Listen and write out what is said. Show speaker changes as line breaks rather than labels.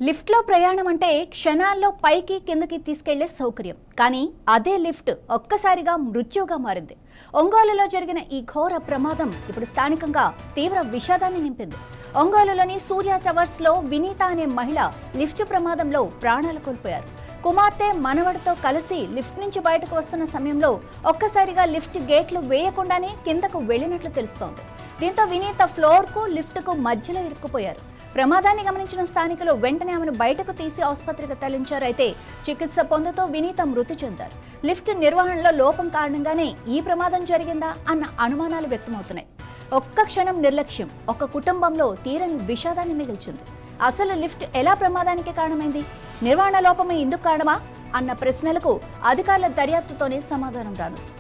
లిఫ్ట్లో ప్రయాణం అంటే క్షణాల్లో పైకి కిందకి తీసుకెళ్లే సౌకర్యం. కానీ అదే లిఫ్ట్ ఒక్కసారిగా మృత్యువుగా మారింది. ఒంగోలులో జరిగిన ఈ ఘోర ప్రమాదం ఇప్పుడు స్థానికంగా తీవ్ర విషాదాన్ని నింపింది. ఒంగోలులోని సూర్య టవర్స్లో వినీత అనే మహిళ లిఫ్ట్ ప్రమాదంలో ప్రాణాలు కోల్పోయారు. కుమార్తె మనవడితో కలిసి లిఫ్ట్ నుంచి బయటకు వస్తున్న సమయంలో ఒక్కసారిగా లిఫ్ట్ గేట్లు వేయకుండానే కిందకు వెళ్లినట్లు తెలుస్తోంది. దీంతో వినీత ఫ్లోర్కు లిఫ్ట్కు మధ్యలో ఇరుక్కుపోయారు. ప్రమాదాన్ని గమనించిన స్థానికులు వెంటనే ఆమెను బయటకు తీసి ఆసుపత్రికి తరలించారు. అయితే చికిత్స పొందుతూ వినీత మృతి చెందారు. లిఫ్ట్ నిర్వహణలో లోపం కారణంగానే ఈ ప్రమాదం జరిగిందా అన్న అనుమానాలు వ్యక్తమవుతున్నాయి. ఒక్క క్షణం నిర్లక్ష్యం ఒక కుటుంబంలో తీరని విషాదాన్ని మిగిల్చింది. అసలు లిఫ్ట్ ఎలా ప్రమాదానికి కారణమైంది? నిర్వహణ లోపమే ఇందుకు కారణమా అన్న ప్రశ్నలకు అధికారుల దర్యాప్తుతోనే సమాధానం రానుంది.